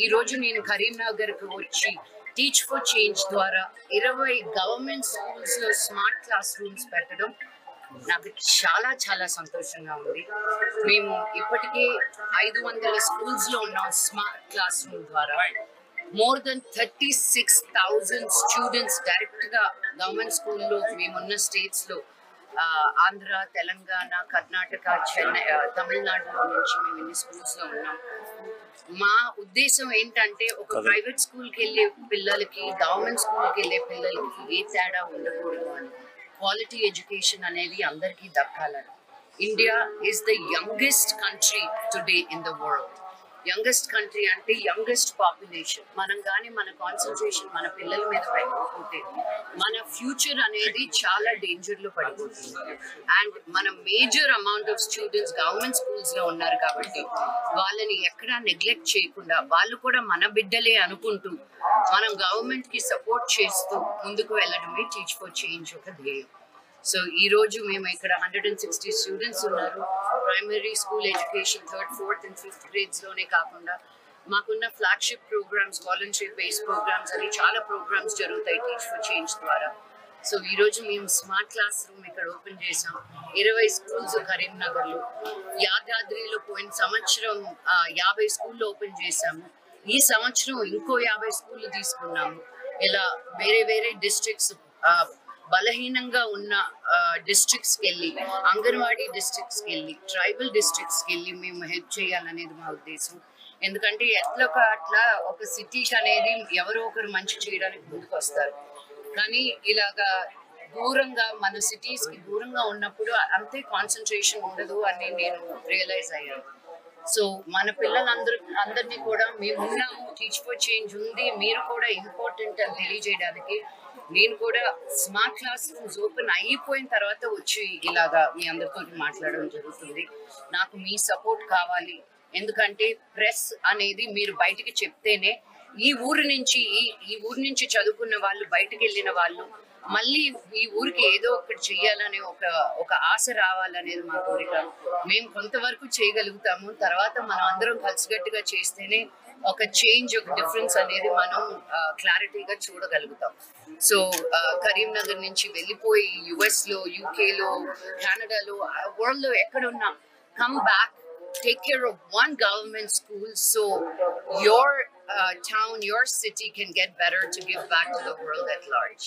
ఈ రోజు నేను కరీంనగర్కి వచ్చి టీచ్ ఫర్ చేంజ్ ద్వారా 20 గవర్నమెంట్ స్కూల్స్ లో స్మార్ట్ క్లాస్ రూమ్స్ పెట్టడం నాకు చాలా చాలా సంతోషంగా ఉంది. మేము ఇప్పటికే 500 స్కూల్స్ లో ఉన్నాం. స్మార్ట్ క్లాస్ రూమ్ ద్వారా more than 36,000 స్టూడెంట్స్ డైరెక్ట్ గా గవర్నమెంట్ స్కూల్లో మేమున్న స్టేట్స్ లో ఆంధ్ర, తెలంగాణ, కర్ణాటక, చెన్నై, తమిళనాడులో నుంచి మేము ఇన్ని స్కూల్స్ లో ఉన్నాం. మా ఉద్దేశం ఏంటంటే ఒక ప్రైవేట్ స్కూల్కి వెళ్ళే పిల్లలకి గవర్నమెంట్ స్కూల్కి వెళ్ళే పిల్లలకి ఏ తేడా ఉండకూడదు అని, క్వాలిటీ ఎడ్యుకేషన్ అనేది అందరికీ దక్కాలని. India is the youngest country today in the world. Youngest country అంటే యంగెస్ట్ పాపులేషన్. మనం కానీ మన కాన్సన్ట్రేషన్ మన పిల్లల మీద పెట్టకపోతే మన ఫ్యూచర్ అనేది చాలా డేంజర్లో పడిపోతుంది. అండ్ మన major amount of students government స్కూల్స్లో ఉన్నారు కాబట్టి వాళ్ళని ఎక్కడా నెగ్లెక్ట్ చేయకుండా వాళ్ళు కూడా మన బిడ్డలే అనుకుంటూ మనం గవర్నమెంట్కి సపోర్ట్ చేస్తూ ముందుకు వెళ్ళడమే టీచ్ ఫర్ చేంజ్ ఒక ధ్యేయం. సో ఈ రోజు మేము ఇక్కడ 160 స్టూడెంట్స్ ఉన్నారు. Primary school education 3rd, 4th and 5th గ్రేడ్స్లోనే కాకుండా మాకున్న flagship programmes, voluntary based programmes అని చాలా ప్రోగ్రామ్స్ జరుగుతాయి టీచ్ ఫర్ చేంజ్ ద్వారా. సో ఈ రోజు మేము స్మార్ట్ క్లాస్ రూమ్ ఇక్కడ ఓపెన్ చేసాం. 20 స్కూల్స్ కరీంనగర్లో, యాదాద్రిలో పోయిన సంవత్సరం 50 స్కూళ్ళు ఓపెన్ చేసాము. ఈ సంవత్సరం ఇంకో 50 స్కూళ్ళు తీసుకున్నాము. ఇలా వేరే వేరే డిస్ట్రిక్ట్స్, బలహీనంగా ఉన్న డిస్ట్రిక్ట్స్కి వెళ్ళి, అంగన్వాడీ డిస్ట్రిక్ట్స్కి వెళ్ళి, ట్రైబల్ డిస్ట్రిక్ట్స్కి వెళ్ళి మేము హెల్ప్ చేయాలనేది మా ఉద్దేశం. ఎందుకంటే అట్లా ఒక సిటీకి అనేది ఎవరో ఒకరు మంచి చేయడానికి ముందుకు వస్తారు. కానీ ఇలాగా దూరంగా మన సిటీస్కి దూరంగా ఉన్నప్పుడు అంతే కాన్సన్ట్రేషన్ ఉండదు అని నేను రియలైజ్ అయ్యాను. సో మన పిల్లలందరినీ కూడా మేము ఉన్నాము, టీచ్ ఫర్ చేంజ్ ఉంది, మీరు కూడా ఇంపార్టెంట్ అని తెలియజేయడానికి నేను కూడా స్మార్ట్ క్లాస్ రూమ్స్ ఓపెన్ అయిపోయిన తర్వాత వచ్చి ఇలాగా మీ అందరితో మాట్లాడడం జరుగుతుంది. నాకు మీ సపోర్ట్ కావాలి. ఎందుకంటే ప్రెస్ అనేది మీరు బయటికి చెప్తేనే ఈ ఊరు నుంచి చదువుకున్న వాళ్ళు, బయటకు వెళ్ళిన వాళ్ళు మళ్ళీ ఈ ఊరికి ఏదో ఒకటి చెయ్యాలనే ఒక ఆశ రావాలనేది మా కోరిక. మేము కొంతవరకు చేయగలుగుతాము. తర్వాత మనం అందరం కలిసికట్టుగా చేస్తేనే ఒక చేంజ్, ఒక డిఫరెన్స్ అనేది మనం క్లారిటీగా చూడగలుగుతాం. సో కరీంనగర్ నుంచి వెళ్ళిపోయి యుఎస్లో, యూకేలో, కెనడాలో, వరల్డ్లో ఎక్కడున్నా come back, take care of one government school so your town, your city can get better to give back to the world at large.